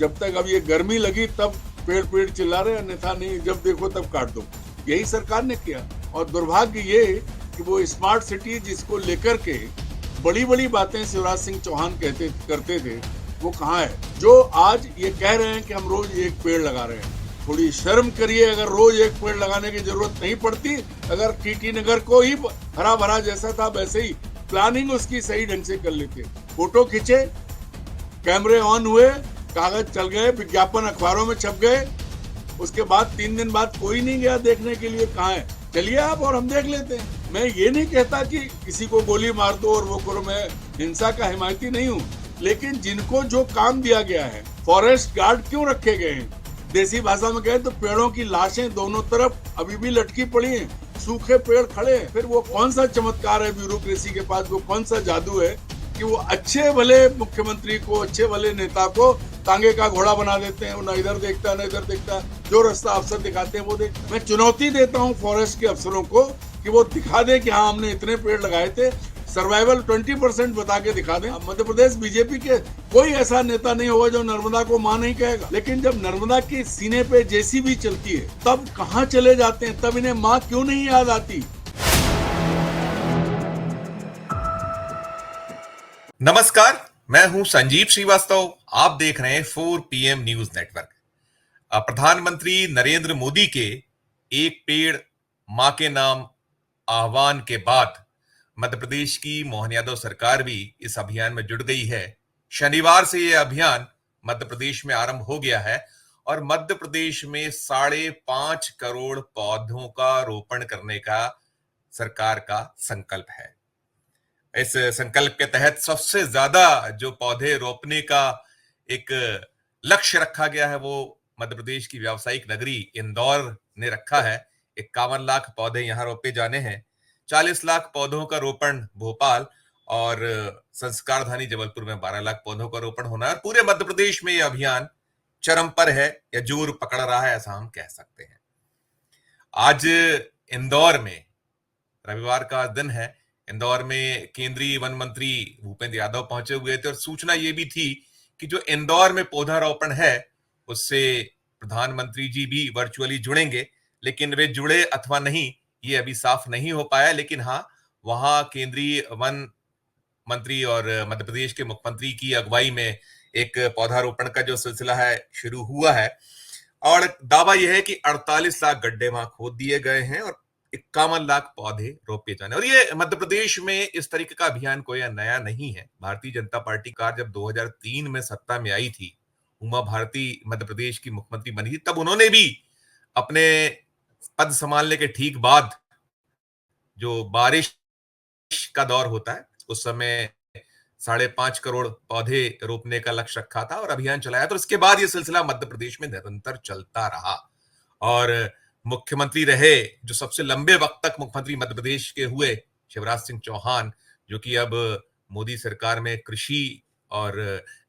जब तक अब ये गर्मी लगी तब पेड़ पेड़ चिल्ला रहे, अन्यथा नहीं, जब देखो तब काट दो। यही सरकार ने किया। और दुर्भाग्य ये कि वो स्मार्ट सिटी जिसको लेकर के बड़ी बड़ी बातें शिवराज सिंह चौहान करते थे, वो कहाँ है? जो आज ये कह रहे हैं कि हम रोज एक पेड़ लगा रहे हैं। थोड़ी शर्म करिए, अगर रोज एक पेड़ लगाने की जरूरत नहीं पड़ती, अगर टीटी नगर को ही हरा भरा जैसा था वैसे ही प्लानिंग उसकी सही ढंग से कर लेते। फोटो खींचे, कैमरे ऑन हुए, कागज चल गए, विज्ञापन अखबारों में छप गए, उसके बाद 3 दिन बाद कोई नहीं गया देखने के लिए कहाँ है। चलिए आप और हम देख लेते हैं। मैं ये नहीं कहता कि किसी को गोली मार दो और वो करो, मैं हिंसा का हिमायती नहीं हूँ, लेकिन जिनको जो काम दिया गया है, फॉरेस्ट गार्ड क्यों रखे गए हैं? देसी भाषा में कहें तो पेड़ों की लाशें दोनों तरफ अभी भी लटकी पड़ी हैं, सूखे पेड़ खड़े हैं। फिर वो कौन सा चमत्कार है ब्यूरोक्रेसी के पास, वो कौन सा जादू है कि वो अच्छे भले मुख्यमंत्री को, अच्छे भले नेता को तांगे का घोड़ा बना देते हैं। वो ना इधर देखता ना इधर देखता, जो रास्ता अफसर दिखाते हैं वो देखता। मैं चुनौती देता हूँ फॉरेस्ट के अफसरों को कि वो दिखा दे कि हाँ हमने इतने पेड़ लगाए थे, सर्वाइवल 20% बता के दिखा दें। मध्य प्रदेश बीजेपी के कोई ऐसा नेता नहीं होगा जो नर्मदा को मां नहीं कहेगा, लेकिन जब नर्मदा के सीने पे जेसीबी चलती है तब कहाँ चले जाते हैं, तब इन्हें माँ क्यों नहीं याद आती? नमस्कार, मैं हूं संजीव श्रीवास्तव। आप देख रहे हैं 4 PM न्यूज नेटवर्क। प्रधानमंत्री नरेंद्र मोदी के एक पेड़ मां के नाम आह्वान के बाद मध्य प्रदेश की मोहन यादव सरकार भी इस अभियान में जुट गई है। शनिवार से यह अभियान मध्य प्रदेश में आरंभ हो गया है और मध्य प्रदेश में 5.5 करोड़ पौधों का रोपण करने का सरकार का संकल्प है। इस संकल्प के तहत सबसे ज्यादा जो पौधे रोपने का एक लक्ष्य रखा गया है वो मध्य प्रदेश की व्यावसायिक नगरी इंदौर ने रखा है। 51 लाख पौधे यहां रोपे जाने हैं। 40 लाख पौधों का रोपण भोपाल और संस्कारधानी जबलपुर में 12 लाख पौधों का रोपण होना है। पूरे मध्य प्रदेश में यह अभियान चरम पर है या जोर पकड़ रहा है, ऐसा हम कह सकते हैं। आज इंदौर में रविवार का दिन है। इंदौर में केंद्रीय वन मंत्री भूपेंद्र यादव पहुंचे हुए थे और सूचना ये भी थी कि जो इंदौर में पौधारोपण है उससे प्रधानमंत्री जी भी वर्चुअली जुड़ेंगे, लेकिन वे जुड़े अथवा नहीं ये अभी साफ नहीं हो पाया। लेकिन हाँ, वहां केंद्रीय वन मंत्री और मध्य प्रदेश के मुख्यमंत्री की अगुवाई में एक पौधारोपण का जो सिलसिला है शुरू हुआ है और दावा यह है कि 48 लाख गड्ढे वहां खोद दिए गए हैं और 51 लाख पौधे रोपे जाने। और ये मध्य प्रदेश में इस तरीके का अभियान कोई नया नहीं है। भारतीय जनता पार्टी का जब 2003 में सत्ता में आई थी, उमा भारती मध्य प्रदेश की मुख्यमंत्री बनी थी, तब उन्होंने भी अपने पद संभालने के ठीक बाद जो बारिश का दौर होता है उस समय 5.5 करोड़ पौधे रोपने का लक्ष्य रखा था और अभियान चलाया। तो इसके बाद यह सिलसिला मध्य प्रदेश में निरंतर चलता रहा और मुख्यमंत्री रहे जो सबसे लंबे वक्त तक मुख्यमंत्री मध्य प्रदेश के हुए, शिवराज सिंह चौहान, जो कि अब मोदी सरकार में कृषि और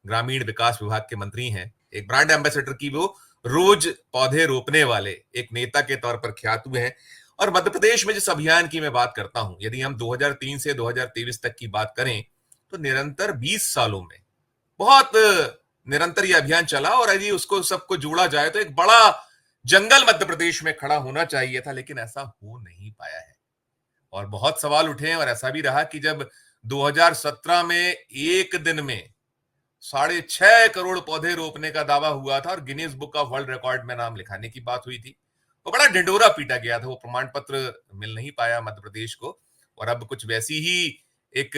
ग्रामीण विकास विभाग के मंत्री हैं। एक ब्रांड एम्बेसडर की वो रोज पौधे रोपने वाले एक नेता के तौर पर ख्यात हुए हैं। और मध्य प्रदेश में जिस अभियान की मैं बात करता हूं, यदि हम 2003 से 2023 तक की बात करें तो निरंतर 20 सालों में बहुत निरंतर यह अभियान चला और यदि उसको सबको जोड़ा जाए तो एक बड़ा जंगल मध्य प्रदेश में खड़ा होना चाहिए था, लेकिन ऐसा हो नहीं पाया है। और बहुत सवाल उठे हैं और ऐसा भी रहा कि जब 2017 में एक दिन में 6.5 करोड़ पौधे रोपने का दावा हुआ था और Guinness book of world record में नाम लिखाने की बात हुई थी, वो बड़ा ढिंडोरा पीटा गया था। वो प्रमाण पत्र मिल नहीं पाया मध्य प्रदेश को और अब कुछ वैसी ही एक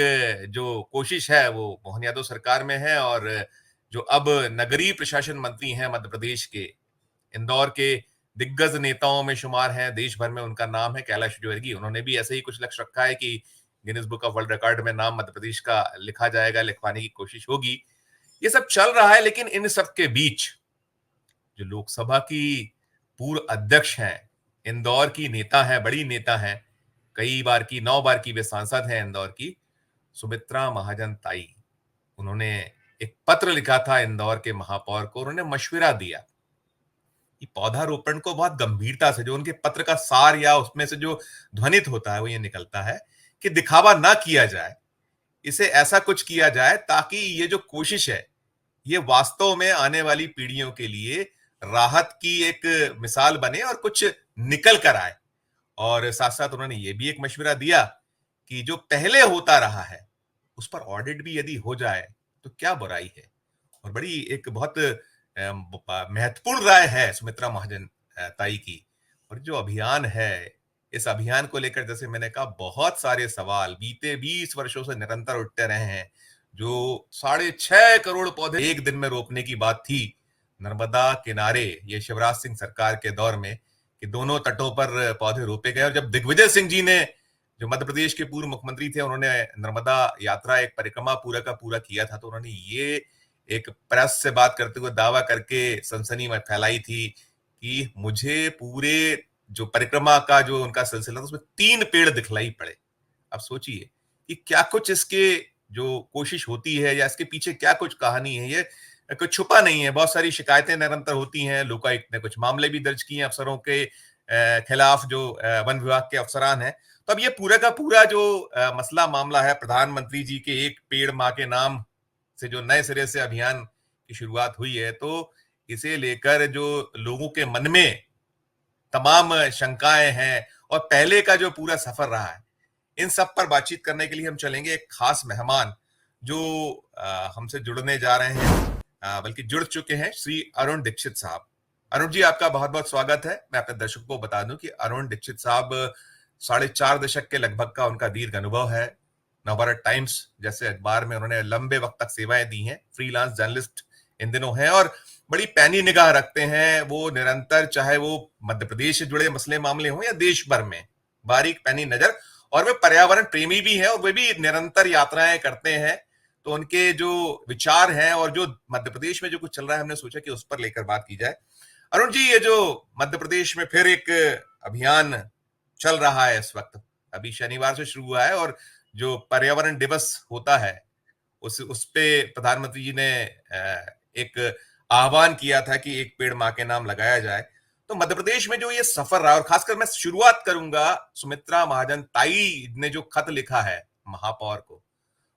जो कोशिश है वो मोहन यादव सरकार में है। और जो अब नगरीय प्रशासन मंत्री हैं मध्य प्रदेश के, इंदौर के दिग्गज नेताओं में शुमार हैं, देश भर में उनका नाम है कैलाश विजयवर्गीय। उन्होंने भी ऐसे ही कुछ लक्ष्य रखा है कि Guinness book of world record में नाम मध्य प्रदेश का लिखा जाएगा, लिखवाने की कोशिश होगी। ये सब चल रहा है, लेकिन इन सब के बीच जो लोकसभा की पूर्व अध्यक्ष हैं, इंदौर की नेता हैं, बड़ी नेता हैं, कई बार की 9 बार की वे सांसद हैं इंदौर की, सुमित्रा महाजन ताई, उन्होंने एक पत्र लिखा था इंदौर के महापौर को। उन्होंने मशविरा दिया कि पौधारोपण को बहुत गंभीरता से, जो उनके पत्र का सार या उसमें से जो ध्वनित होता है वो ये निकलता है कि दिखावा ना किया जाए, इसे ऐसा कुछ किया जाए ताकि ये जो कोशिश है ये वास्तव में आने वाली पीढ़ियों के लिए राहत की एक मिसाल बने और कुछ निकल कर आए। और साथ साथ उन्होंने ये भी एक मशवरा दिया कि जो पहले होता रहा है उस पर ऑडिट भी यदि हो जाए तो क्या बुराई है। और बड़ी एक बहुत महत्वपूर्ण राय है सुमित्रा महाजन ताई की। और जो अभियान है, इस अभियान को लेकर जैसे मैंने कहा बहुत सारे सवाल बीते 20 वर्षों से निरंतर उठते रहे हैं। जो 6.5 करोड़ पौधे एक दिन में रोपने की बात थी नर्मदा किनारे, ये शिवराज सिंह सरकार के दौर में, कि दोनों तटों पर पौधे रोपे गए। और जब दिग्विजय सिंह जी ने, जो मध्य प्रदेश के पूर्व मुख्यमंत्री थे, उन्होंने नर्मदा यात्रा एक परिक्रमा पूरा का पूरा किया था, तो उन्होंने ये एक प्रेस से बात करते हुए दावा करके सनसनी में फैलाई थी कि मुझे पूरे जो परिक्रमा का जो उनका सिलसिला था उसमें 3 पेड़ दिखलाई पड़े। अब सोचिए कि क्या कुछ इसके जो कोशिश होती है या इसके पीछे क्या कुछ कहानी है, ये कुछ छुपा नहीं है। बहुत सारी शिकायतें निरंतर होती हैं, लोकायुक्त ने कुछ मामले भी दर्ज किए हैं अफसरों के खिलाफ, जो वन विभाग के अफसरान हैं। तो अब ये पूरा का पूरा जो मसला मामला है, प्रधानमंत्री जी के एक पेड़ मां के नाम से जो नए सिरे से अभियान की शुरुआत हुई है, तो इसे लेकर जो लोगों के मन में तमाम शंकाएं हैं और पहले का जो पूरा सफर रहा है, इन सब पर बातचीत करने के लिए हम चलेंगे एक खास मेहमान जो हमसे जुड़ने जा रहे हैं, बल्कि जुड़ चुके हैं, श्री अरुण दीक्षित साहब। अरुण जी, आपका बहुत बहुत स्वागत है। मैं अपने दर्शकों को बता दूं कि अरुण दीक्षित साहब 4.5 दशक के लगभग का उनका दीर्घ अनुभव है। नवभारत टाइम्स जैसे अखबार में उन्होंने लंबे वक्त तक सेवाएं दी हैं। फ्रीलांस जर्नलिस्ट इन दिनों हैं और बड़ी पैनी निगाह रखते हैं वो निरंतर, चाहे वो मध्य प्रदेश से जुड़े मसले मामले हों या देश भर में, बारीक पैनी नजर। और वे पर्यावरण प्रेमी भी हैं और वे भी निरंतर यात्राएं करते हैं। तो उनके जो विचार हैं और जो मध्य प्रदेश में जो कुछ चल रहा है, हमने सोचा कि उस पर लेकर बात की जाए। अरुण जी, ये जो मध्य प्रदेश में फिर एक अभियान चल रहा है इस वक्त, अभी शनिवार से शुरू हुआ है, और जो पर्यावरण दिवस होता है उस पे प्रधानमंत्री जी ने एक आह्वान किया था कि एक पेड़ मां के नाम लगाया जाए। तो मध्य प्रदेश में जो ये सफर रहा, और खासकर मैं शुरुआत करूंगा सुमित्रा महाजन ताई ने जो खत लिखा है महापौर को,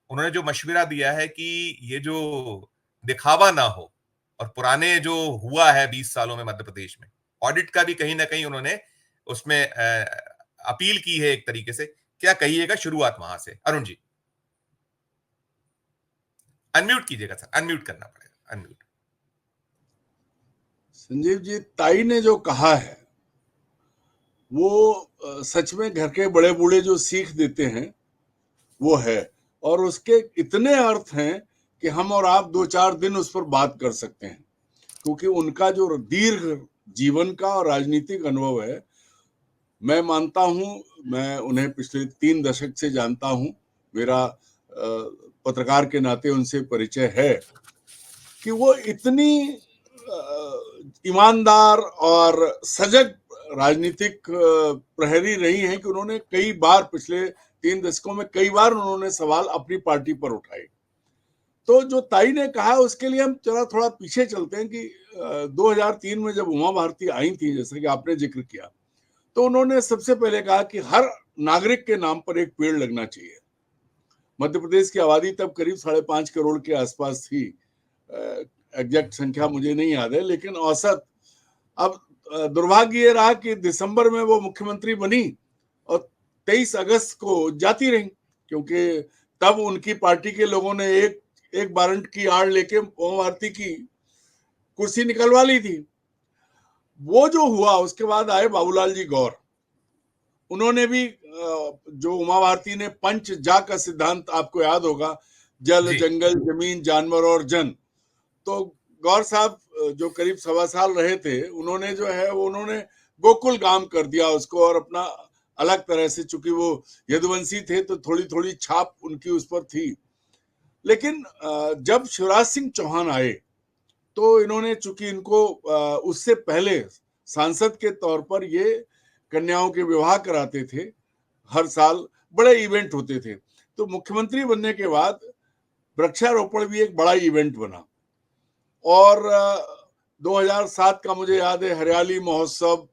उन्होंने जो मशविरा दिया है कि ये जो दिखावा ना हो, और पुराने जो हुआ है 20 सालों में मध्य प्रदेश में, ऑडिट का भी कहीं ना कहीं उन्होंने उसमें अपील की है एक तरीके से। क्या कहिएगा शुरुआत वहां से अरुण जी? अनम्यूट कीजिएगा सर, अनम्यूट करना पड़ेगा, अनम्यूट। संजीव जी, ताई ने जो कहा है वो सच में घर के बड़े बूढ़े जो सीख देते हैं वो है, और उसके इतने अर्थ हैं कि हम और आप 2-4 दिन उस पर बात कर सकते हैं, क्योंकि उनका जो दीर्घ जीवन का और राजनीतिक अनुभव है, मैं मानता हूं, मैं उन्हें पिछले 3 दशक से जानता हूं, मेरा पत्रकार के नाते उनसे परिचय है, कि वो इतनी ईमानदार और सजग राजनीतिक प्रहरी रही हैं कि उन्होंने कई बार पिछले 3 दशकों में कई बार उन्होंने सवाल अपनी पार्टी पर उठाए। तो जो ताई ने कहा उसके लिए हम चला थोड़ा पीछे चलते हैं कि 2003 में जब उमा भारती आई थी, जैसे कि आपने जिक्र किया, तो उन्होंने सबसे पहले कहा कि हर नागरिक के नाम पर एक पेड़ लगना चाहिए। मध्य प्रदेश की आबादी तब करीब 5.5 करोड़ के आसपास थी, एग्जैक्ट संख्या मुझे नहीं याद है, लेकिन औसत। अब दुर्भाग्य ये रहा कि दिसंबर में वो मुख्यमंत्री बनी और 23 अगस्त को जाती रही, क्योंकि तब उनकी पार्टी के लोगों ने एक वारंट की आड़ लेके उमा भारती की कुर्सी निकलवा ली थी। वो जो हुआ, उसके बाद आए बाबूलाल जी गौर। उन्होंने भी जो उमा भारती ने पंच जा का सिद्धांत आपको याद होगा, जल, जंगल, जमीन, जानवर और जन। तो गौर साहब जो करीब 1.25 साल रहे थे, उन्होंने जो है वो उन्होंने गोकुल गांव कर दिया उसको, और अपना अलग तरह से, चूंकि वो यदुवंशी थे तो थोड़ी थोड़ी छाप उनकी उस पर थी। लेकिन जब शिवराज सिंह चौहान आए तो इन्होंने, चूंकि इनको उससे पहले सांसद के तौर पर ये कन्याओं के विवाह कराते थे, हर साल बड़े इवेंट होते थे, तो मुख्यमंत्री बनने के बाद वृक्षारोपण भी एक बड़ा इवेंट बना। और 2007 का मुझे याद है, हरियाली महोत्सव,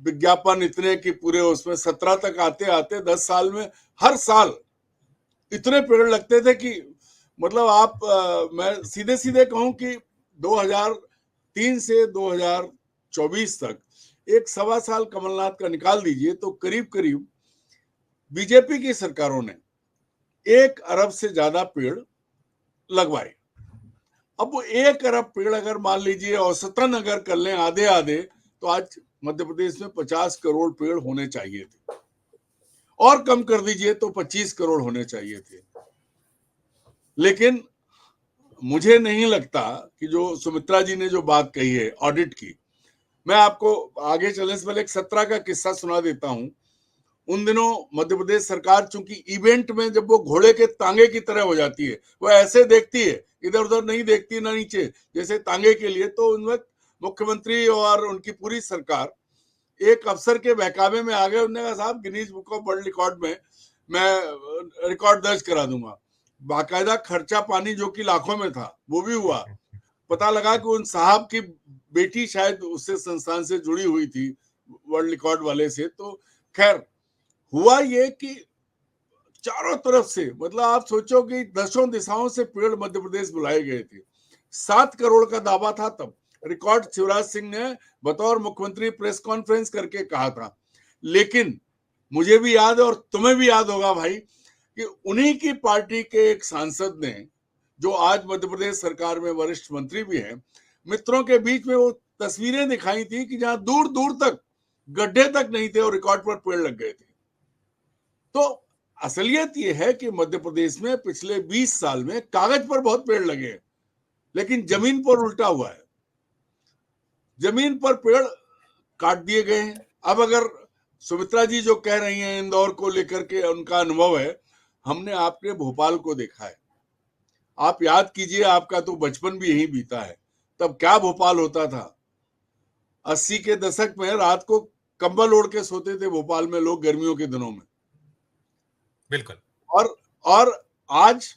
विज्ञापन इतने कि पूरे उसमें 17 तक आते आते 10 साल में हर साल इतने पेड़ लगते थे कि मतलब आप मैं सीधे सीधे कहूं कि 2003 से 2024 तक एक सवा साल कमलनाथ का निकाल दीजिए तो करीब करीब बीजेपी की सरकारों ने 1 अरब से ज्यादा पेड़ लगवाए। अब वो 1 अरब पेड़ अगर मान लीजिए औसतन अगर कर लें आधे आधे, तो आज मध्य प्रदेश में 50 करोड़ पेड़ होने चाहिए थे, और कम कर दीजिए तो 25 करोड़ होने चाहिए थे। लेकिन मुझे नहीं लगता कि जो सुमित्रा जी ने जो बात कही है ऑडिट की, मैं आपको आगे चलने से पहले एक 17 का किस्सा सुना देता हूं। उन दिनों मध्य प्रदेश सरकार चूंकि इवेंट में जब वो घोड़े के तांगे की तरह हो जाती है, वो ऐसे देखती है, इधर उधर नहीं देखती ना नीचे, जैसे तांगे के लिए, तो उनमें मुख्यमंत्री और उनकी पूरी सरकार एक अफसर के बहकावे में आ गए। उन्होंने कहा साहब Guinness book of world record में मैं रिकॉर्ड दर्ज करा दूंगा। बाकायदा खर्चा पानी जो कि लाखों में था वो भी हुआ। पता लगा कि उन साहब की बेटी शायद उससे संस्थान से जुड़ी हुई थी वर्ल्ड रिकॉर्ड वाले से। तो खैर हुआ ये कि चारों तरफ से, मतलब आप सोचो कि दसों दिशाओं से पेड़ मध्य प्रदेश बुलाए गए थे। 7 करोड़ का दावा था तब। रिकॉर्ड शिवराज सिंह ने बतौर मुख्यमंत्री प्रेस कॉन्फ्रेंस करके कहा था। लेकिन मुझे भी याद है और तुम्हें भी याद होगा भाई कि उन्हीं की पार्टी के एक सांसद ने, जो आज मध्य प्रदेश सरकार में वरिष्ठ मंत्री भी हैं, मित्रों के बीच में वो तस्वीरें दिखाई थी कि जहां दूर दूर तक गड्ढे तक नहीं थे और रिकॉर्ड पर पेड़ लग गए थे। तो असलियत ये है कि मध्य प्रदेश में पिछले 20 साल में कागज पर बहुत पेड़ लगे हैं, लेकिन जमीन पर उल्टा हुआ है। जमीन पर पेड़ काट दिए गए हैं। अब अगर सुमित्रा जी जो कह रही हैं इंदौर को लेकर के उनका अनुभव है, हमने आपके भोपाल को देखा है। आप याद कीजिए, आपका तो बचपन भी यहीं बीता है। तब क्या भोपाल होता था। 80 के दशक में रात को कंबल ओढ़ के सोते थे भोपाल में लोग गर्मियों के दिनों में। बिल्कुल। और आज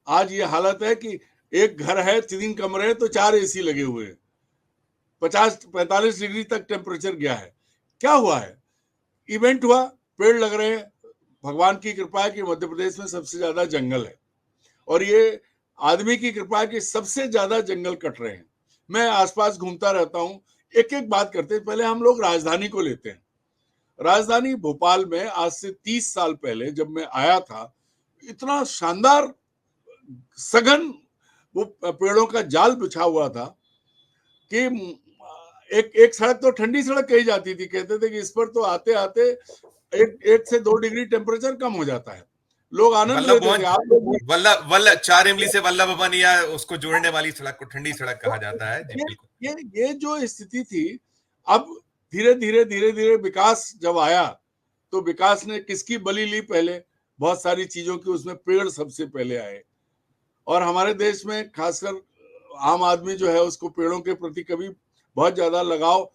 आज ये हालत है कि एक घर है, 3 कमरे हैं तो 4 एसी लगे हुए हैं। 50-45 डिग्री तक टेम्परेचर गया है। क्या हुआ है? इवेंट हुआ, पेड़ लग रहे हैं। भगवान की कृपा है कि मध्य प्रदेश में सबसे ज्यादा जंगल है, और ये आदमी की कृपा है कि सबसे ज्यादा जंगल कट रहे हैं। मैं आसपास घूमता रहता हूं, एक एक बात करते हैं। पहले हम लोग राजधानी को लेते हैं। राजधानी भोपाल में आज से 30 साल पहले जब मैं आया था, इतना शानदार सघन वो पेड़ों का जाल बिछा हुआ था कि एक एक सड़क तो ठंडी सड़क कही जाती थी। कहते थे कि इस पर तो आते आते 1 से 2 डिग्री टेम्परेचर कम हो जाता है। लोग आनंद वल्लभ लेते थे। आप लोग वल्लभ वल्लभ 4 इमली से वल्लभ भवन या उसको जोड़ने वाली सड़क को ठंडी सड़क कहा जाता है। जी ये बिल्कुल। ये जो स्थिति थी, अब धीरे धीरे विकास जब आया तो विकास ने किसकी बलि ली? पहले बहुत सारी चीजों की, उसमें पेड़ सबसे पहले आए। और हमारे देश में खासकर आम आदमी जो है उसको पेड़ों के प्रति कभी बहुत ज्यादा लगाव,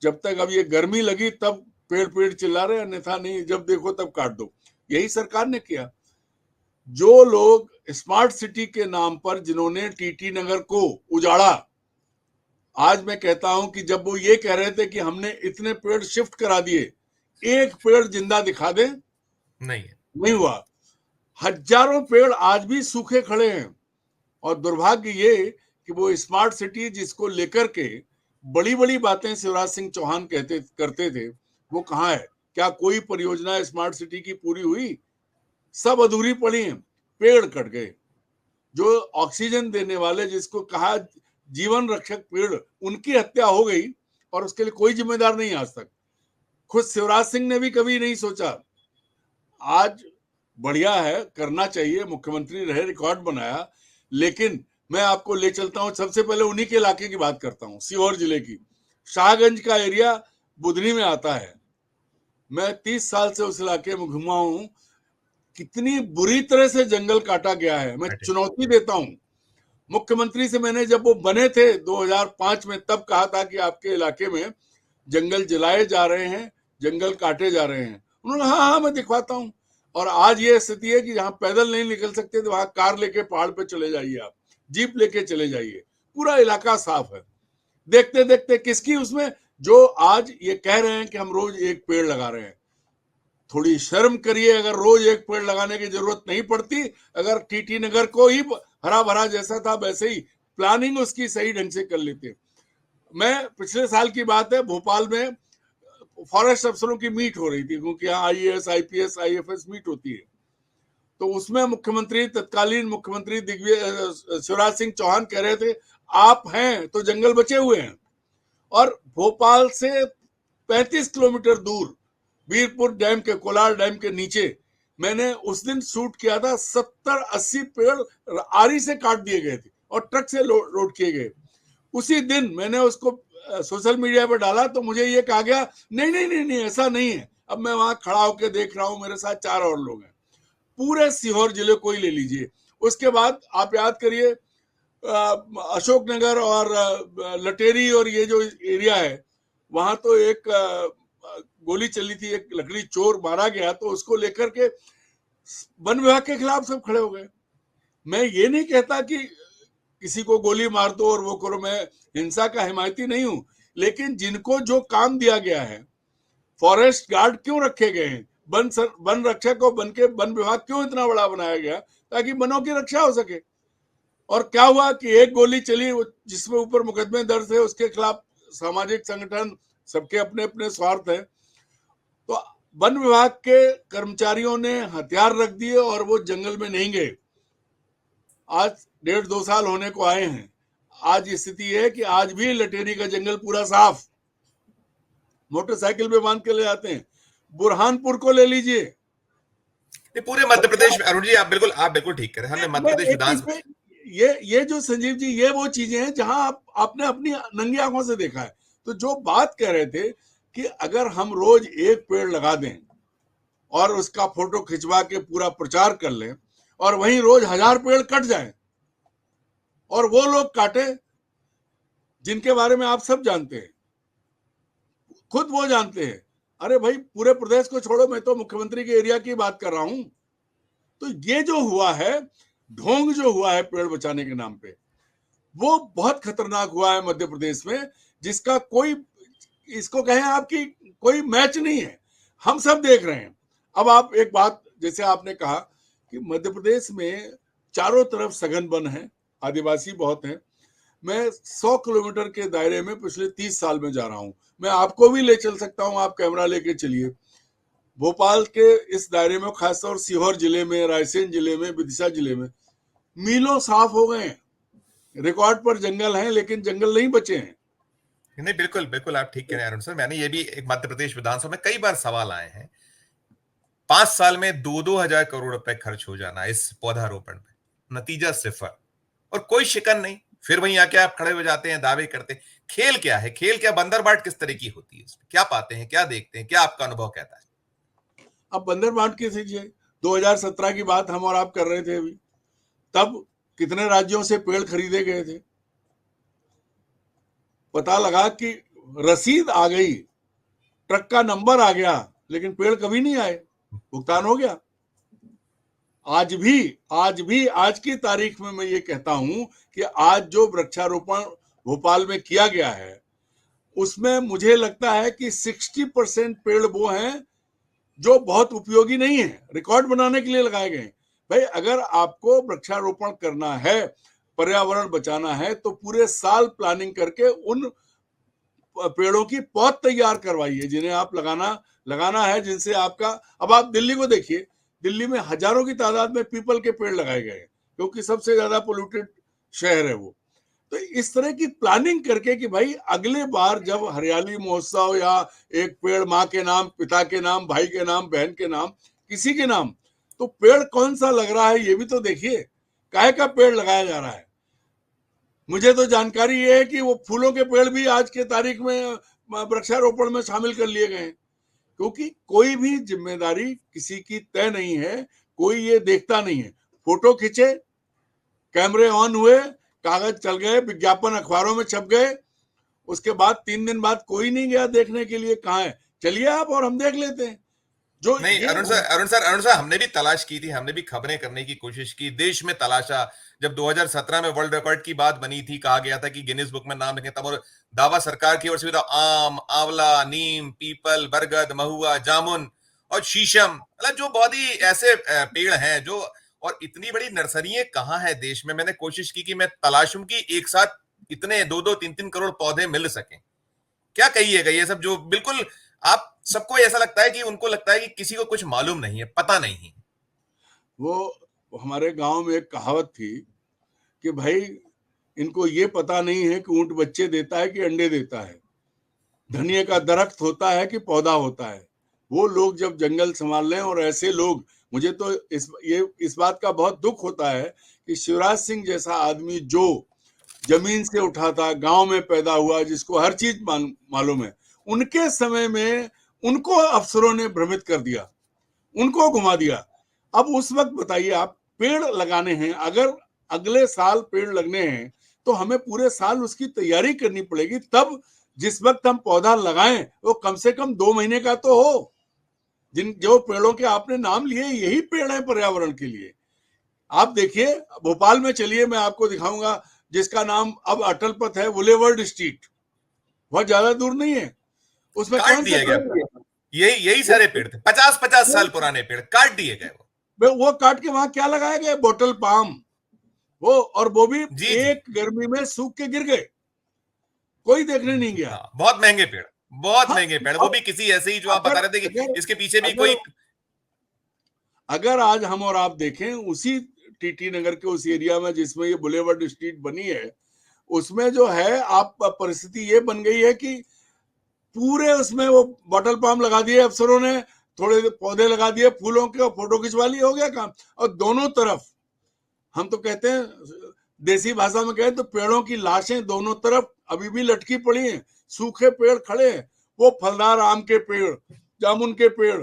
जब तक अब ये गर्मी लगी तब पेड़ पेड़ चिल्ला रहे, अन्यथा नहीं, जब देखो तब काट दो। यही सरकार ने किया। जो लोग स्मार्ट सिटी के नाम पर जिन्होंने टीटी नगर को उजाड़ा, आज मैं कहता हूं कि जब वो ये कह रहे थे कि हमने इतने पेड़ शिफ्ट करा दिए, एक पेड़ जिंदा दिखा दे, नहीं है। नहीं हुआ। हजारों पेड़ आज भी सूखे खड़े हैं। और दुर्भाग्य ये कि वो स्मार्ट सिटी जिसको लेकर के बड़ी बड़ी बातें शिवराज सिंह चौहान करते थे, वो कहाँ है? क्या कोई परियोजना स्मार्ट सिटी की पूरी हुई? सब अधूरी पड़ी हैं। पेड़ कट गए। जो ऑक्सीजन देने वाले, जिसको कहा जीवन रक्षक पेड़, उनकी हत्या हो गई और उसके लिए कोई जिम्मेदार नहीं आज तक। खुद शिवराज सिंह ने भी कभी नहीं सोचा। आज बढ़िया है, करना चाहिए, मुख्यमंत्री रहे, रिकॉर्ड बनाया। लेकिन मैं आपको ले चलता हूं, सबसे पहले उन्हीं के इलाके की बात करता हूं, सीहोर जिले की। शाहगंज का एरिया बुधनी में आता है। मैं 30 साल से उस इलाके में घुमा हूं। कितनी बुरी तरह से जंगल काटा गया है। मैं चुनौती देता हूं मुख्यमंत्री से। मैंने जब वो बने थे 2005 में, तब कहा था कि आपके इलाके में जंगल जलाए जा रहे हैं, जंगल काटे जा रहे हैं। उन्होंने हाँ हाँ मैं दिखवाता हूं। और आज ये स्थिति है कि जहां पैदल नहीं निकल सकते तो वहां कार लेके पहाड़ पे चले जाइए, आप जीप लेके चले जाइए, पूरा इलाका साफ है। देखते देखते किसकी उसमें, जो आज ये कह रहे हैं कि हम रोज एक पेड़ लगा रहे हैं। थोड़ी शर्म करिए। अगर रोज एक पेड़ लगाने की जरूरत नहीं पड़ती, अगर टीटी नगर को ही हरा भरा जैसा था वैसे ही प्लानिंग उसकी सही ढंग से कर लेते। मैं पिछले साल की बात है, भोपाल में फॉरेस्ट अफसरों की मीट हो रही थी, क्योंकि यहाँ आईएएस आईपीएस आईएफएस मीट होती है। तो उसमें मुख्यमंत्री, तत्कालीन मुख्यमंत्री दिग्विजय शिवराज सिंह चौहान कह रहे थे आप हैं तो जंगल बचे हुए हैं। और भोपाल से 35 किलोमीटर दूर वीरपुर डैम के, कोलार डैम के नीचे मैंने उस दिन शूट किया था। 70-80 पेड़ आरी से काट दिए गए थे और ट्रक से लोड किए गए। उसी दिन मैंने उसको सोशल मीडिया पर डाला तो मुझे ये कहा गया नहीं नहीं नहीं नहीं ऐसा नहीं है। अब मैं वहां खड़ा होकर देख रहा हूं, मेरे साथ 4 और लोग हैं। पूरे सीहोर जिले को ही ले लीजिए। उसके बाद आप याद करिए अशोकनगर और लटेरी और ये जो एरिया है, वहां तो एक गोली चली थी, एक लकड़ी चोर मारा गया, तो उसको लेकर के वन विभाग के खिलाफ सब खड़े हो गए। मैं ये नहीं कहता कि किसी को गोली मार दो और वो करो, मैं हिंसा का हिमायती नहीं हूं, लेकिन जिनको जो काम दिया गया है, फॉरेस्ट गार्ड क्यों रखे गए हैं, वन रक्षक को बन के वन विभाग क्यों इतना बड़ा बनाया गया, ताकि वनों की रक्षा हो सके। और क्या हुआ कि एक गोली चली, जिसमें ऊपर मुकदमे दर्ज है, उसके खिलाफ सामाजिक संगठन, सबके अपने अपने स्वार्थ है, तो वन विभाग के कर्मचारियों ने हथियार रख दिए और वो जंगल में नहीं गए। आज 1.5-2 साल होने को आए हैं। आज स्थिति है कि आज भी लटेरी का जंगल पूरा साफ, मोटरसाइकिल पे बांध के ले जाते हैं। बुरहानपुर को ले लीजिए, पूरे मध्य प्रदेश में अरुण जी, आप बिल्कुल ठीक करें। हमने मध्य प्रदेश विधानसभा, ये जो संजीव जी, ये वो चीजें हैं जहां आपने अपनी नंगी आंखों से देखा है। तो जो बात कह रहे थे कि अगर हम रोज एक पेड़ लगा दें और उसका फोटो खिंचवा के पूरा प्रचार कर लें, और वहीं रोज 1000 पेड़ कट जाएं, और वो लोग काटे जिनके बारे में आप सब जानते हैं, खुद वो जानते हैं। अरे भाई, पूरे प्रदेश को छोड़ो, मैं तो मुख्यमंत्री के एरिया की बात कर रहा हूं। तो ये जो हुआ है, ढोंग जो हुआ है पेड़ बचाने के नाम पे, वो बहुत खतरनाक हुआ है मध्य प्रदेश में, जिसका कोई, इसको कहें आपकी, कोई मैच नहीं है। हम सब देख रहे हैं। अब आप एक बात, जैसे आपने कहा कि मध्य प्रदेश में चारों तरफ सघन वन है, आदिवासी बहुत हैं। मैं 100 किलोमीटर के दायरे में पिछले 30 साल में जा रहा हूं। मैं आपको भी ले चल सकता हूं, आप कैमरा लेके चलिए। भोपाल के इस दायरे में, खासतौर सीहोर जिले में, रायसेन जिले में, विदिशा जिले में मीलों साफ हो गए हैं। रिकॉर्ड पर जंगल हैं, लेकिन जंगल नहीं बचे हैं। नहीं, बिल्कुल बिल्कुल आप ठीक कह रहे हैं अरुण सर। मैंने ये भी एक मध्य प्रदेश विधानसभा में कई बार सवाल आए हैं, 5 साल में 2-2 हजार करोड़ रुपए खर्च हो जाना इस पौधारोपण में, नतीजा सिफर, और कोई शिकन नहीं। फिर वहीं आके आप खड़े हो जाते हैं, दावे करते हैं। खेल क्या है, खेल क्या, बंदरबाट किस तरह की होती है, इसमें क्या पाते हैं, क्या देखते हैं, क्या आपका अनुभव कहता है? अब बंदरबाट की लीजिए, 2017 की बात हम और आप कर रहे थे अभी, तब कितने राज्यों से पेड़ खरीदे गए थे। पता लगा कि रसीद आ गई, ट्रक का नंबर आ गया, लेकिन पेड़ कभी नहीं आए, भुगतान हो गया। आज की तारीख में मैं ये कहता हूं कि आज जो वृक्षारोपण भोपाल में किया गया है, उसमें मुझे लगता है कि 60% पेड़ वो हैं जो बहुत उपयोगी नहीं है, रिकॉर्ड बनाने के लिए लगाए गए। भाई, अगर आपको वृक्षारोपण करना है, पर्यावरण बचाना है, तो पूरे साल प्लानिंग करके उन पेड़ों की पौध तैयार करवाइए जिन्हें आप लगाना है, जिनसे आपका। अब आप दिल्ली को देखिए, दिल्ली में हजारों की तादाद में पीपल के पेड़ लगाए गए, क्योंकि सबसे ज्यादा पोल्यूटेड शहर है वो। तो इस तरह की प्लानिंग करके कि भाई अगले बार जब हरियाली महोत्सव, या एक पेड़ माँ के नाम, पिता के नाम, भाई के नाम, बहन के नाम, किसी के नाम, तो पेड़ कौन सा लग रहा है ये भी तो देखिए। काहे का पेड़ लगाया जा रहा है? मुझे तो जानकारी ये है कि वो फूलों के पेड़ भी आज के तारीख में वृक्षारोपण में शामिल कर लिए गए हैं, क्योंकि कोई भी जिम्मेदारी किसी की तय नहीं है, कोई ये देखता नहीं है। फोटो खींचे, कैमरे ऑन हुए, कागज चल गए, विज्ञापन अखबारों में छप गए, उसके बाद 3 दिन बाद कोई नहीं गया देखने के लिए कहाँ है, चलिए आप और हम देख लेते हैं। जो नहीं अरुण सर, हमने भी तलाश की थी, हमने भी खबरें करने की कोशिश की, देश में तलाशा। जब 2017 में वर्ल्ड रिकॉर्ड की बात बनी थी, कहा गया था कि गिनीज बुक में नाम लिखें, तब और दावा सरकार की ओर से भी था, आम, आंवला, नीम, पीपल, बरगद, महुआ, जामुन और शीशम, मतलब जो बहुत ही ऐसे पेड़ हैं जो और इतनी बड़ी नर्सरियां कहाँ है देश में? मैंने कोशिश की कि मैं तलाशूं कि एक साथ इतने 2-2 3-3 करोड़ पौधे मिल सकें। क्या कहिएगा ये सब जो बिल्कुल आप सबको ऐसा लगता है कि उनको लगता है कि किसी को कुछ मालूम नहीं है, पता नहीं है। वो हमारे गांव में एक कहावत थी कि भाई इनको ये पता नहीं है कि ऊंट बच्चे देता है कि अंडे देता है, धनिया का दरख्त होता है कि पौधा होता है। वो लोग जब जंगल संभाल लें, और ऐसे लोग, मुझे तो इस बात का बहुत दुख होता है कि शिवराज सिंह जैसा आदमी जो जमीन से उठा था, गांव में पैदा हुआ, जिसको हर चीज मालूम है, उनके समय में उनको अफसरों ने भ्रमित कर दिया, उनको घुमा दिया। अब उस वक्त बताइए आप, पेड़ लगाने हैं, अगर अगले साल पेड़ लगने हैं तो हमें पूरे साल उसकी तैयारी करनी पड़ेगी। तब जिस वक्त हम पौधा लगाएं वो कम से कम 2 महीने का तो हो। जिन जो पेड़ों के आपने नाम लिए, यही पेड़ है पर्यावरण के लिए। आप देखिए, भोपाल में चलिए, मैं आपको दिखाऊंगा, जिसका नाम अब अटल पथ है, बुलेवर्ड स्ट्रीट, बहुत ज्यादा दूर नहीं है। उसमें काट कौन से दिए गए पेड़? यही यही सारे पेड़ थे, 50-50 साल पुराने पेड़ काट दिए गए वो काट के वहां क्या लगाया गया? Bottle palm. वो, और वो भी जी जी। एक गर्मी में सूख के गिर गए, कोई देखने नहीं गया। हाँ, बहुत महंगे पेड़, बहुत हाँ, महंगे पेड़, वो अब भी किसी ऐसे ही जो आप बता अगर रहे थे कि अगर इसके पीछे भी अगर कोई। अगर आज हम और आप देखें, उसी टीटी नगर के उस एरिया में जिसमें ये बुलेवर्ड स्ट्रीट बनी है, उसमें जो है, आप परिस्थिति ये बन गई है कि पूरे उसमें वो बॉटल पाम लगा दिए अफसरों ने, थोड़े पौधे लगा दिए फूलों के, और फोटो खिंचवा ली, हो गया काम। और दोनों तरफ, हम तो कहते हैं, देसी भाषा में कहें तो पेड़ों की लाशें दोनों तरफ अभी भी लटकी पड़ी हैं, सूखे पेड़ खड़े हैं। वो फलदार आम के पेड़, जामुन के पेड़,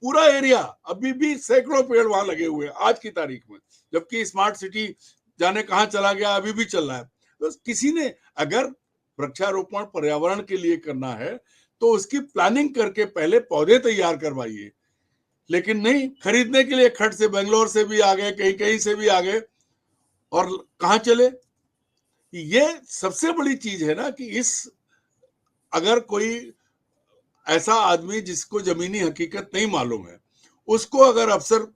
पूरा एरिया, अभी भी सैकड़ों पेड़ वहां लगे हुए हैं आज की तारीख में, जबकि स्मार्ट सिटी जाने कहां चला गया, अभी भी चल रहा है। तो किसी ने, अगर वृक्षारोपण पर्यावरण के लिए करना है तो उसकी प्लानिंग करके पहले पौधे तैयार करवाइए। लेकिन नहीं, खरीदने के लिए खट से बेंगलोर से भी आ गए, कहीं कहीं से भी आ गए, और कहां चले। ये सबसे बड़ी चीज है ना कि अगर कोई ऐसा आदमी जिसको जमीनी हकीकत नहीं मालूम है, उसको अगर अफसर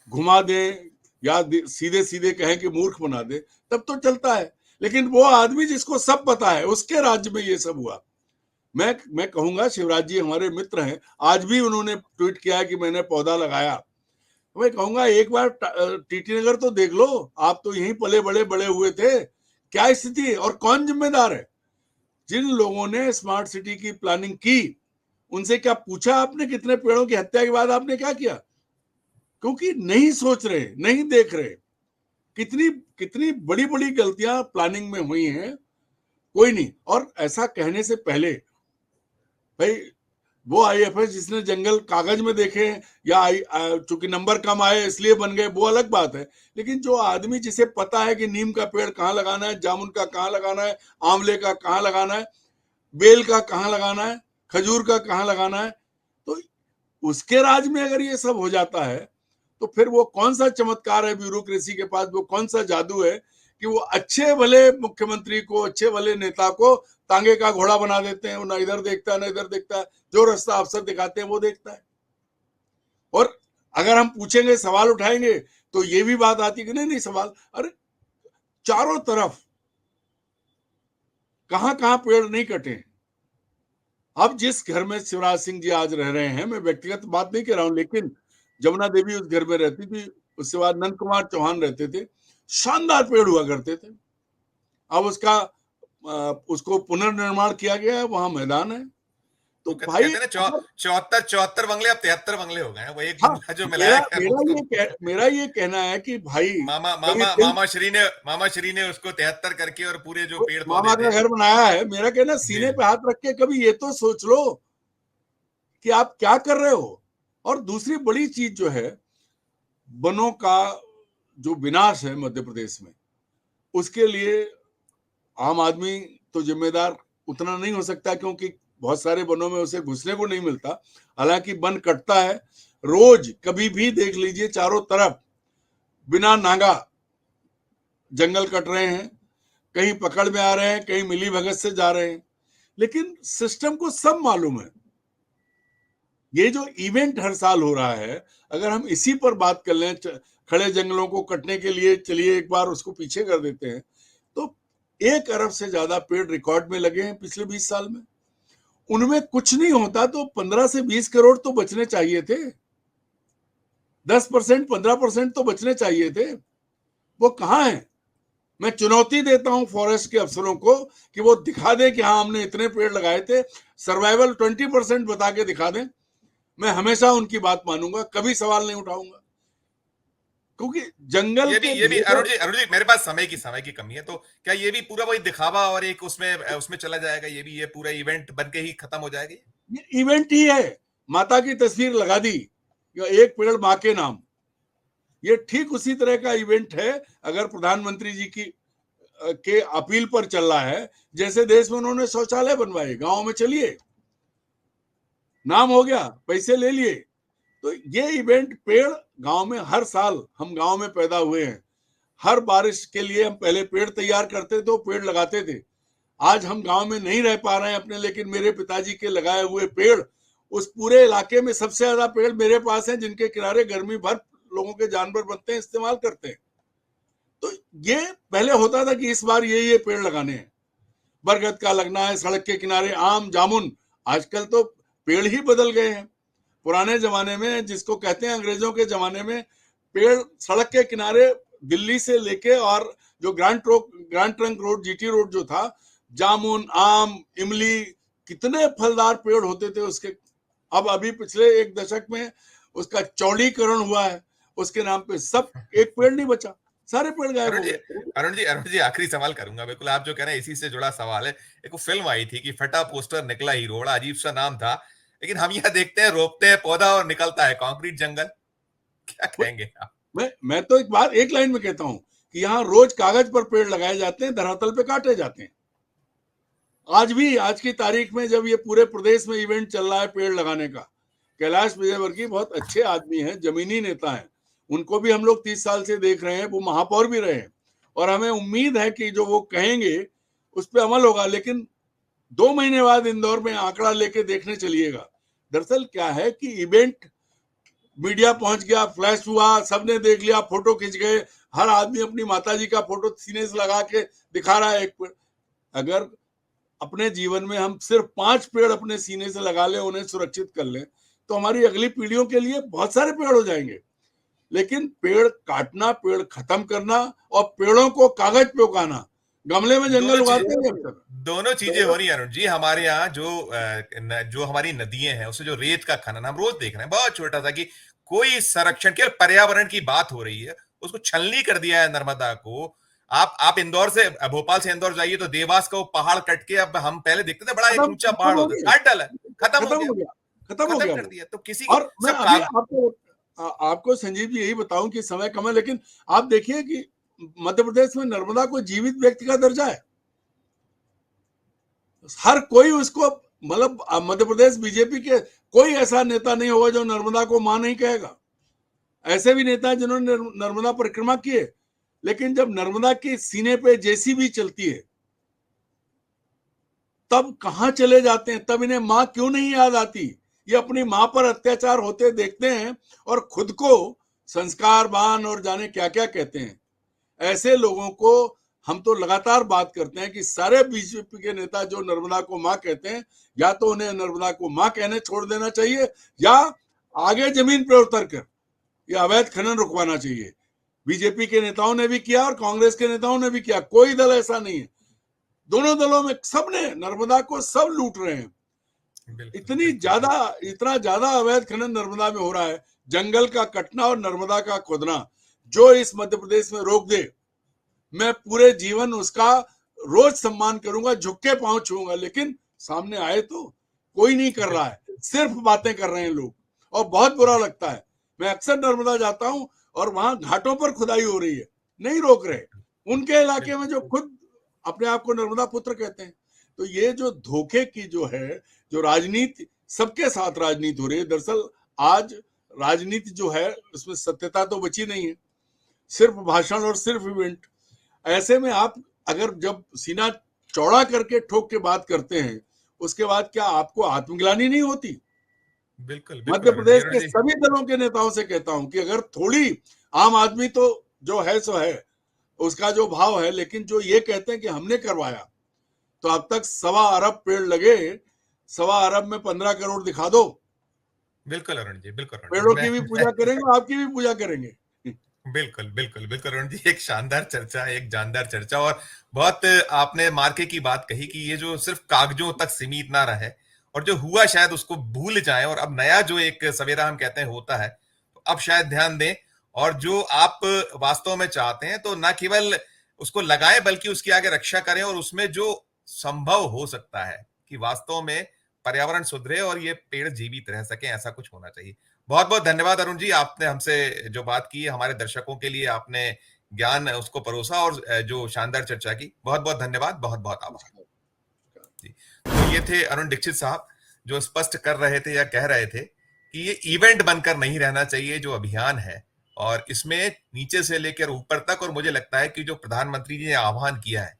घुमा दे या सीधे सीधे कहें कि मूर्ख बना दे, तब तो चलता है। लेकिन वो आदमी जिसको सब पता है, उसके राज्य में ये सब हुआ। मैं कहूंगा, शिवराज जी हमारे मित्र हैं, आज भी उन्होंने ट्वीट किया है कि मैंने पौधा लगाया। मैं कहूंगा एक बार टीटी नगर तो देख लो, आप तो यहीं पले बड़े बड़े हुए थे, क्या स्थिति है और कौन जिम्मेदार है? जिन लोगों ने स्मार्ट सिटी की प्लानिंग की, उनसे क्या पूछा आपने कितने पेड़ों की हत्या के बाद आपने क्या किया? क्योंकि नहीं सोच रहे, नहीं देख रहे। कितनी कितनी बड़ी बड़ी गलतियां प्लानिंग में हुई हैं, कोई नहीं। और ऐसा कहने से पहले, भाई, वो आईएफएस जिसने जंगल कागज में देखे, या चूंकि नंबर कम आए इसलिए बन गए, वो अलग बात है। लेकिन जो आदमी जिसे पता है कि नीम का पेड़ कहाँ लगाना है, जामुन का कहाँ लगाना है, आंवले का कहाँ लगाना है, बेल का कहाँ लगाना है, खजूर का कहाँ लगाना है, तो उसके राज में अगर ये सब हो जाता है, तो फिर वो कौन सा चमत्कार है ब्यूरोक्रेसी के पास, वो कौन सा जादू है कि वो अच्छे भले मुख्यमंत्री को, अच्छे भले नेता को तांगे का घोड़ा बना देते हैं। वो ना इधर देखता है ना इधर देखता है, जो रास्ता अफसर दिखाते हैं वो देखता है। और अगर हम पूछेंगे, सवाल उठाएंगे, तो ये भी बात आती है कि नहीं नहीं सवाल, अरे चारों तरफ कहां कहां पेड़ नहीं कटे। अब जिस घर में शिवराज सिंह जी आज रह रहे हैं, मैं व्यक्तिगत बात नहीं कर रहा हूं, लेकिन जमुना देवी उस घर में रहती थी, उसके बाद नंद कुमार चौहान रहते थे, शानदार पेड़ हुआ करते थे। अब उसको पुनर्निर्माण किया गया है, वहां मैदान है। तो वो कहते भाई, कहते हैं ना, 74 बंगले अब 73 बंगले हो गए हैं, वो एक हाँ, जुमला जो मिलाया गया उसको। मेरा ये कहना है कि भाई, मामा कभी मामा दिल, मामा श्री ने उसको 73 करके और पूरे जो पेड़ मामा पौधे का थे। घर बनाया है। मेरा कहना, जी सीने पे हाथ रख के कभी ये तो सोच लो कि आप क्या कर रहे हो। और दूसरी बड़ी चीज जो है, वनों का जो विनाश है मध्य प्रदेश में, उसके लिए आम आदमी तो जिम्मेदार उतना नहीं हो सकता, क्योंकि बहुत सारे वनों में उसे घुसने को नहीं मिलता। हालांकि वन कटता है रोज, कभी भी देख लीजिए, चारों तरफ बिना नागा जंगल कट रहे हैं, कहीं पकड़ में आ रहे हैं, कहीं मिली भगत से जा रहे हैं। लेकिन सिस्टम को सब मालूम है, ये जो इवेंट हर साल हो रहा है, अगर हम इसी पर बात कर लें, खड़े जंगलों को कटने के लिए चलिए एक बार उसको पीछे कर देते हैं, तो 1 अरब से ज्यादा पेड़ रिकॉर्ड में लगे हैं पिछले 20 साल में। उनमें कुछ नहीं होता तो 15 से 20 करोड़ तो बचने चाहिए थे, 10%, 15% तो बचने चाहिए थे। वो कहाँ है? मैं चुनौती देता हूं फॉरेस्ट के अफसरों को कि वो दिखा दें कि हाँ हमने इतने पेड़ लगाए थे, सर्वाइवल 20% बता के दिखा दें। मैं हमेशा उनकी बात मानूंगा, कभी सवाल नहीं उठाऊंगा, क्योंकि जंगल के ये भी घेरे। अरुण जी, मेरे पास समय की कमी है, तो क्या ये भी पूरा वही दिखावा और एक उसमें उसमें चला जाएगा? ये पूरा इवेंट बन के ही खत्म हो जाएगा? ये इवेंट ही है। माता की तस्वीर लगा दी, एक पेड़ माँ के नाम, ये ठीक उसी तरह का इवेंट है। अगर प्रधानमंत्री जी की के अपील पर चल रहा है, जैसे देश में उन्होंने शौचालय बनवाए, गांव में चलिए, नाम हो गया, पैसे ले लिए। तो ये इवेंट, पेड़ गांव में हर साल, हम गांव में पैदा हुए हैं, हर बारिश के लिए हम पहले पेड़ तैयार करते थे, पेड़ लगाते थे। आज हम गांव में नहीं रह पा रहे हैं अपने, लेकिन मेरे पिताजी के लगाए हुए पेड़, उस पूरे इलाके में सबसे ज्यादा पेड़ मेरे पास हैं, जिनके किनारे गर्मी भर लोगों के जानवर बनते हैं, इस्तेमाल करते हैं। तो ये पहले होता था कि इस बार ये पेड़ लगाने हैं, बरगद का लगना है सड़क के किनारे, आम जामुन। आजकल तो पेड़ ही बदल गए हैं। पुराने जमाने में, जिसको कहते हैं अंग्रेजों के जमाने में, पेड़ सड़क के किनारे दिल्ली से लेके और जो grand trunk road, GT road जो था, जामुन, आम, इमली, कितने फलदार पेड़ होते थे उसके। अब अभी पिछले 1 दशक में उसका चौड़ीकरण हुआ है, उसके नाम पे सब, एक पेड़ नहीं बचा, सारे पेड़ गायब अरुण हो जी, गए। अरुण जी, आखिरी सवाल करूंगा। बिल्कुल आप जो कह रहे हैं इसी से जुड़ा सवाल है। एक फिल्म आई थी कि फटा पोस्टर निकला हीरो, बड़ा अजीब सा नाम था, लेकिन हम यह देखते हैं रोपते हैं पौधा और निकलता है कंक्रीट जंगल। क्या कहेंगे आप? मैं तो एक लाइन में कहता हूं कि यहाँ रोज कागज पर पेड़ लगाए जाते हैं, धरातल पे काटे जाते हैं। आज भी, आज की तारीख में जब ये पूरे प्रदेश में इवेंट चल रहा है पेड़ लगाने का, कैलाश विजयवर्गीय बहुत अच्छे आदमी हैं, जमीनी नेता हैं, उनको भी हम लोग 30 साल से देख रहे हैं, वो महापौर भी रहे हैं, और हमें उम्मीद है कि जो वो कहेंगे उस पर अमल होगा। लेकिन 2 महीने बाद इंदौर में आंकड़ा लेके देखने चलिएगा। दरअसल क्या है कि इवेंट, मीडिया पहुंच गया, फ्लैश हुआ, सबने देख लिया, फोटो खिंच गए, हर आदमी अपनी माताजी का फोटो सीने से लगा के दिखा रहा है एक पेड़। अगर अपने जीवन में हम सिर्फ 5 पेड़ अपने सीने से लगा ले, उन्हें सुरक्षित कर ले, तो हमारी अगली पीढ़ियों के लिए बहुत सारे पेड़ हो जाएंगे। लेकिन पेड़ काटना, पेड़ खत्म करना और पेड़ों को कागज पे उगाना, गमले में जंगल दोनों चीज उगाते हैं अब तक। दोनों चीजें हो रही है अरुण जी। हमारे यहाँ जो जो हमारी नदियां हैं, उससे जो रेत का खनन हम रोज देख रहे हैं, बहुत छोटा सा, कि कोई संरक्षण, केवल पर्यावरण की बात हो रही है, उसको छलनी कर दिया है नर्मदा को। आप इंदौर से, भोपाल से इंदौर जाइए तो देवास का वो पहाड़ कट के, अब हम पहले देखते थे बड़ा एक खत्म ऊंचा खत्म पहाड़ हो होता गया, था, काट डाला, खत्म हो खत्म गया, हो गया, खत्म हो खत्म गया कर वो। दिया। तो किसी और मैं सब अभी आपको संजीव जी यही बताऊं कि समय कम है, लेकिन आप देखिए कि मध्य प्रदेश में नर्मदा को जीवित व्यक्ति का दर्जा है। हर कोई उसको, मतलब मध्य प्रदेश बीजेपी के कोई ऐसा नेता नहीं होगा जो नर्मदा को मां नहीं कहेगा। ऐसे भी नेता हैं जिन्होंने नर्मदा परिक्रमा की है, लेकिन जब नर्मदा के सीने पे जेसीबी चलती है, तब कहां चले जाते हैं, तब इन्हें मां क्यों नहीं याद आती? ये अपनी मां पर अत्याचार होते देखते हैं और खुद को संस्कारवान और जाने क्या क्या कहते हैं। ऐसे लोगों को हम तो लगातार बात करते हैं कि सारे बीजेपी के नेता जो नर्मदा को मां कहते हैं, या तो उन्हें नर्मदा को मां कहने छोड़ देना चाहिए, या आगे जमीन पर उतर कर यह अवैध खनन रुकवाना चाहिए। बीजेपी के नेताओं ने भी किया और कांग्रेस के नेताओं ने भी किया, कोई दल ऐसा नहीं है। दोनों दलों में सबने नर्मदा को सब लूट रहे हैं। बिल्कुल बिल्कुल। इतना ज्यादा अवैध खनन नर्मदा में हो रहा है, जंगल का कटना और नर्मदा का खोदना। जो इस मध्य प्रदेश में रोक दे, मैं पूरे जीवन उसका रोज सम्मान करूंगा, झुक के पांव छूंगा। लेकिन सामने आए तो कोई नहीं कर रहा है, सिर्फ बातें कर रहे हैं लोग, और बहुत बुरा लगता है। मैं अक्सर नर्मदा जाता हूं और वहां घाटों पर खुदाई हो रही है, नहीं रोक रहे। उनके इलाके में जो खुद अपने आप को नर्मदा पुत्र कहते हैं। तो ये जो धोखे की जो है, जो राजनीति, सबके साथ राजनीति हो रही है। दरअसल आज राजनीति जो है उसमें सत्यता तो बची नहीं है, सिर्फ भाषण और सिर्फ इवेंट। ऐसे में आप अगर जब सीना चौड़ा करके ठोक के बात करते हैं, उसके बाद क्या आपको आत्मग्लानि नहीं होती? बिल्कुल मध्य बिल्कुल अरुण जी। प्रदेश अरुण के जी, सभी दलों के नेताओं से कहता हूं कि अगर थोड़ी, आम आदमी तो जो है सो है, उसका जो भाव है, लेकिन जो ये कहते हैं कि हमने करवाया, तो अब तक 1.25 अरब पेड़ लगे, 1.25 अरब में 15 करोड़ दिखा दो, बिल्कुल अरुण जी, बिल्कुल अरुण जी। पेड़ों की भी पूजा करेंगे, आपकी भी पूजा करेंगे। बिल्कुल बिल्कुल बिल्कुल अरुण जी, एक शानदार चर्चा, एक जानदार चर्चा, और बहुत आपने मार्के की बात कही कि ये जो सिर्फ कागजों तक सीमित ना रहे और जो हुआ शायद उसको भूल जाएं, और अब नया जो एक सवेरा हम कहते हैं होता है, तो अब शायद ध्यान दें, और जो आप वास्तव में चाहते हैं तो ना केवल उसको लगाएं बल्कि उसकी आगे रक्षा करें, और उसमें जो संभव हो सकता है कि वास्तव में पर्यावरण सुधरे और ये पेड़ जीवित रह सके, ऐसा कुछ होना चाहिए। बहुत बहुत धन्यवाद अरुण जी, आपने हमसे जो बात की, हमारे दर्शकों के लिए आपने ज्ञान उसको परोसा, और जो शानदार चर्चा की, बहुत बहुत धन्यवाद, बहुत बहुत आभार जी। तो ये थे अरुण दीक्षित साहब, जो स्पष्ट कर रहे थे या कह रहे थे कि ये इवेंट बनकर नहीं रहना चाहिए जो अभियान है, और इसमें नीचे से लेकर ऊपर तक, और मुझे लगता है कि जो प्रधानमंत्री जी ने आह्वान किया है,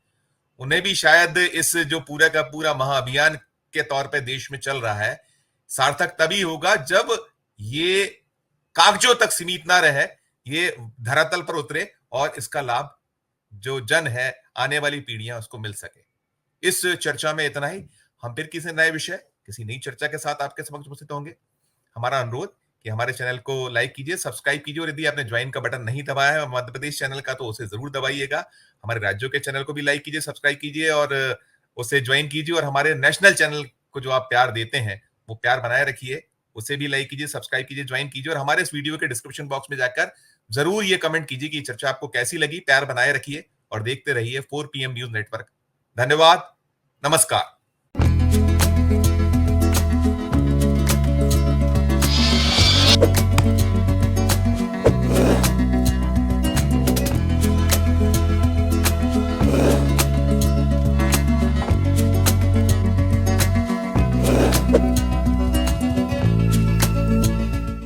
उन्हें भी शायद इस जो पूरा का पूरा महाअभियान के तौर पे देश में चल रहा है, सार्थक तभी होगा जब ये कागजों तक सीमित ना रहे, ये धरातल पर उतरे, और इसका लाभ जो जन है, आने वाली पीढ़ियां उसको मिल सके। इस चर्चा में इतना ही। हम फिर किसी नए विषय, किसी नई चर्चा के साथ आपके समक्ष उपस्थित होंगे। हमारा अनुरोध कि हमारे चैनल को लाइक कीजिए, सब्सक्राइब कीजिए, और यदि आपने ज्वाइन का बटन नहीं दबाया है मध्य प्रदेश चैनल का, तो उसे जरूर दबाइएगा। हमारे राज्यों के चैनल को भी लाइक कीजिए, सब्सक्राइब कीजिए, और उसे ज्वाइन कीजिए, और हमारे नेशनल चैनल को जो आप प्यार देते हैं, वो प्यार बनाए रखिए, उसे भी लाइक कीजिए, सब्सक्राइब कीजिए, ज्वाइन कीजिए, और हमारे इस वीडियो के डिस्क्रिप्शन बॉक्स में जाकर जरूर ये कमेंट कीजिए कि चर्चा आपको कैसी लगी। प्यार बनाए रखिए और देखते रहिए 4 PM न्यूज नेटवर्क। धन्यवाद, नमस्कार।